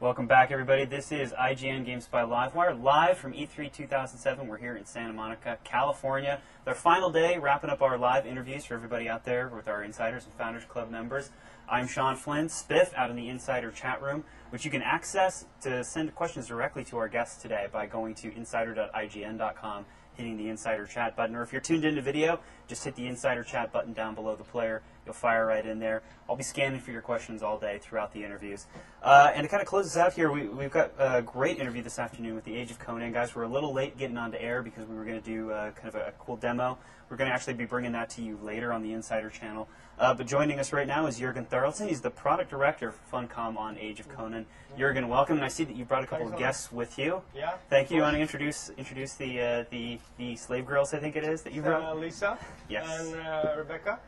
Welcome back, everybody. This is IGN GameSpy Livewire, live from E3 2007. We're here in Santa Monica, California. Our final day, wrapping up our live interviews for everybody out there with our Insiders and Founders Club members. I'm Sean Flynn, Spiff, out in the Insider chat room, which you can access to send questions directly to our guests today by going to insider.ign.com, hitting the Insider chat button. Or if you're tuned into video, just hit the Insider chat button down below the player. You'll fire right in there. I'll be scanning for your questions all day throughout the interviews. And to kind of close us out here, we've got a great interview this afternoon with the Age of Conan guys. We're a little late getting onto air because we were going to do kind of a cool demo. We're going to actually be bringing that to you later on the Insider channel. But joining us right now is Jürgen Thorelson. He's the product director for Funcom on Age of Conan. Jürgen, welcome. And I see that you brought a couple of guests with you. Yeah. Thank you. You want to introduce the slave girls, I think it is, that you brought? Lisa. Yes. And Rebecca.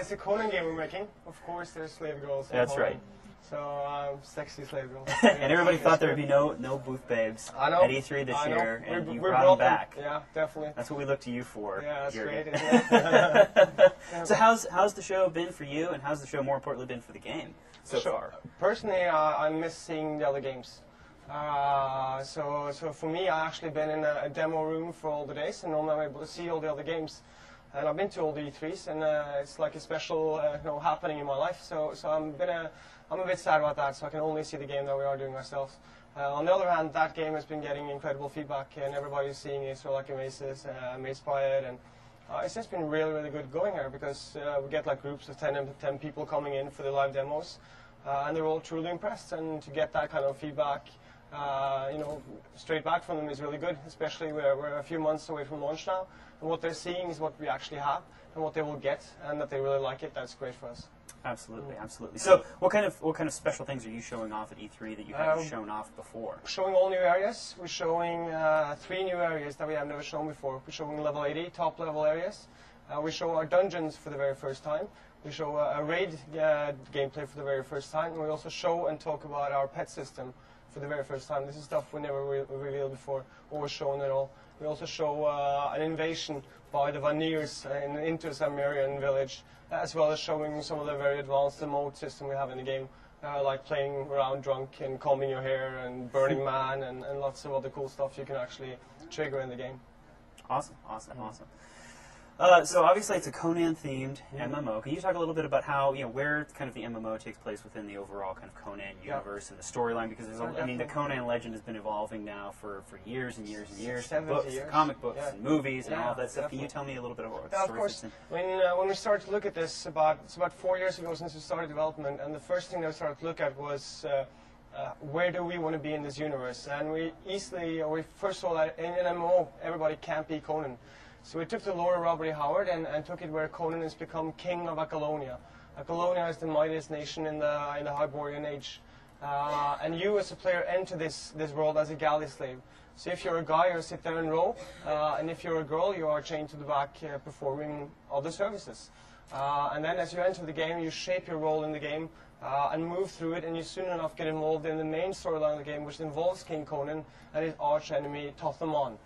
It's a Conan game we're making. Of course, there's slave girls. That's right. So, sexy slave girls. And everybody thought there would be no booth babes at E3 this year, and you brought them back. Yeah, definitely. That's what we look to you for. Yeah, that's great. So how's the show been for you, and how's the show more importantly been for the game so far? Personally, I miss seeing the other games. So for me, I've actually been in a demo room for all the days, and normally I'm able to see all the other games. And I've been to all the E3s, and it's like a special happening in my life. So I'm a bit sad about that, so I can only see the game that we are doing ourselves. On the other hand, that game has been getting incredible feedback, and everybody's seeing it, so like amazed by it, and it's just been really, really good going here, because we get like groups of 10 people coming in for the live demos, and they're all truly impressed, and to get that kind of feedback straight back from them is really good, especially we're a few months away from launch now, and what they're seeing is what we actually have, and what they will get, and that they really like it. That's great for us. Absolutely, absolutely. So, what kind of special things are you showing off at E3 that you haven't shown off before? Showing all new areas. We're showing 3 new areas that we have never shown before. We're showing level 80, top level areas. We show our dungeons for the very first time. We show a raid gameplay for the very first time. And we also show and talk about our pet system for the very first time. This is stuff we never revealed before or shown at all. We also show an invasion by the Vanir into a Sumerian village, as well as showing some of the very advanced emote system we have in the game, like playing around drunk and combing your hair and burning man and lots of other cool stuff you can actually trigger in the game. Awesome. So obviously it's a Conan-themed MMO. Can you talk a little bit about how, where kind of the MMO takes place within the overall kind of Conan universe and the storyline? Because there's the Conan legend has been evolving now for years and years and years. Books, comic books, and movies, and all that stuff. Can you tell me a little bit about what the story is? Of course. When we started to look at this, it's about 4 years ago since we started development, and the first thing that we started to look at was where do we want to be in this universe? And we first saw that in an MMO, everybody can't be Conan. So we took the lore of Robert E. Howard and took it where Conan has become king of Apollonia. Apollonia is the mightiest nation in the Hyborian age. And you as a player enter this world as a galley slave. So if you're a guy, you sit there and row, and if you're a girl, you are chained to the back performing other services. And then as you enter the game, you shape your role in the game and move through it, and you soon enough get involved in the main storyline of the game, which involves King Conan and his arch enemy Thoth-Amon.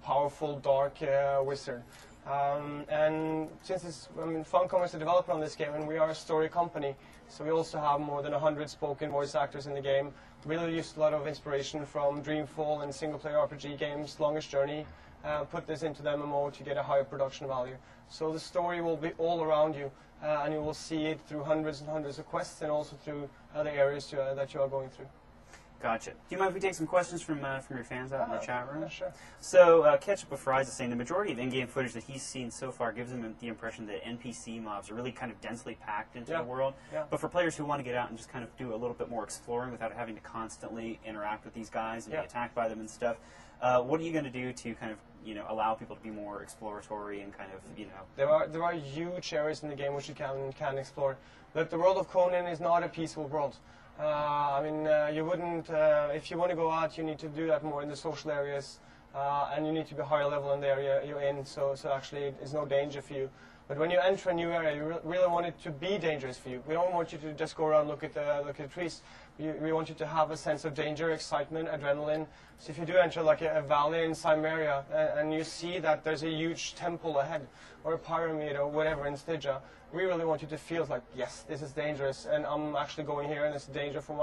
Powerful, dark wizard. And since Funcom is a developer on this game, and we are a story company, so we also have more than 100 spoken voice actors in the game. Really used a lot of inspiration from Dreamfall and single-player RPG games, Longest Journey, put this into the MMO to get a higher production value. So the story will be all around you, and you will see it through hundreds and hundreds of quests, and also through other areas that you are going through. Gotcha. Do you mind if we take some questions from your fans out in the chat room? Yeah, sure. So, Ketchup with Fries is saying the majority of in-game footage that he's seen so far gives him the impression that NPC mobs are really kind of densely packed into the world. Yeah. But for players who want to get out and just kind of do a little bit more exploring without having to constantly interact with these guys and be attacked by them and stuff, what are you going to do to kind of allow people to be more exploratory and kind of There are huge areas in the game which you can explore, but the world of Conan is not a peaceful world. You wouldn't, if you want to go out, you need to do that more in the social areas, and you need to be higher level in the area you're in, so actually it's no danger for you. But when you enter a new area, you really want it to be dangerous for you. We don't want you to just go around look at the trees. We want you to have a sense of danger, excitement, adrenaline. So if you do enter like a valley in Cimmeria and you see that there's a huge temple ahead or a pyramid or whatever in Stygia, we really want you to feel like, yes, this is dangerous and I'm actually going here and it's danger for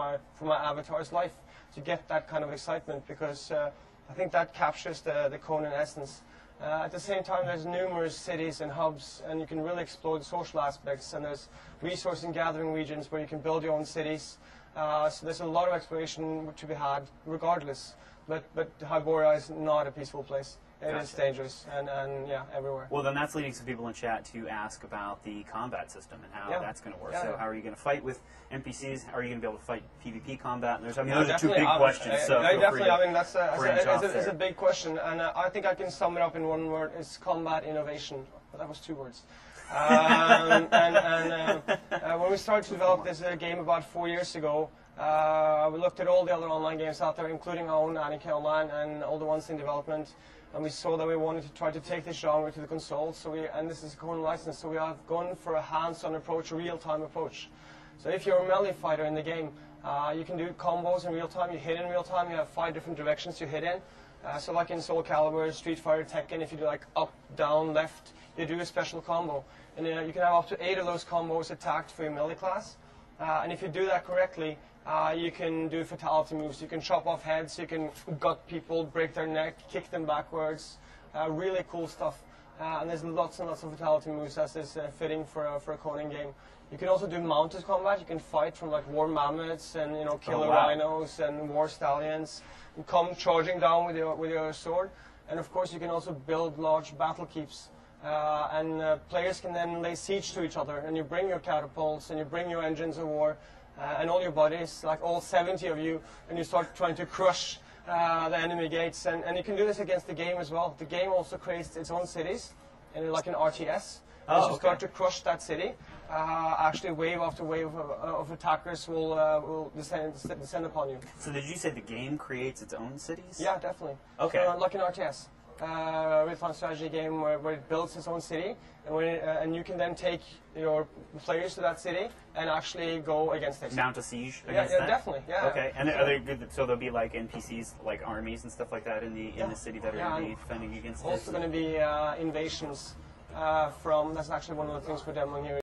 my avatar's life. To get that kind of excitement, because I think that captures the Conan essence. At the same time, there's numerous cities and hubs, and you can really explore the social aspects, and there's resource and gathering regions where you can build your own cities. So there's a lot of exploration to be had, regardless. But Hyboria is not a peaceful place. It is dangerous, and yeah, everywhere. Well, then that's leading some people in chat to ask about the combat system and how that's going to work. Yeah, so how are you going to fight with NPCs? Are you going to be able to fight PvP combat? And those are two definitely, big questions. So definitely, I mean, that's it's a big question, and I think I can sum it up in one word. It's combat innovation. But that was 2 words. When we started to develop this game about 4 years ago, we looked at all the other online games out there, including our own Annika Online and all the ones in development. And we saw that we wanted to try to take this genre to the console. And this is a Conan license, so we have gone for a hands-on approach, a real-time approach. So if you're a melee fighter in the game, you can do combos in real time. You hit in real time. You have 5 different directions you hit in. So like in Soul Calibur, Street Fighter, Tekken, if you do like up, down, left, you do a special combo. And you can have up to 8 of those combos attacked for your melee class. And if you do that correctly, you can do fatality moves. You can chop off heads, you can gut people, break their neck, kick them backwards. Really cool stuff. And there's lots and lots of fatality moves as is fitting for a Conan game. You can also do mounted combat. You can fight from like war mammoths and killer rhinos and war stallions, and come charging down with your sword. And of course, you can also build large battle keeps. Players can then lay siege to each other, and you bring your catapults and you bring your engines of war and all your bodies, like all 70 of you, and you start trying to crush the enemy gates. And you can do this against the game as well. The game also creates its own cities, and like an RTS. As you start to crush that city, actually wave after wave of attackers will descend upon you. So did you say the game creates its own cities? Yeah, definitely. Okay. So, like an RTS. Real-time strategy game where it builds its own city, and you can then take your players to that city and actually go against it. Mount a siege against that? Definitely. Yeah. Okay, and are they good? So there'll be like NPCs, like armies and stuff like that in the city that are going to be defending against. Also going to be invasions from. That's actually one of the things we're demoing here.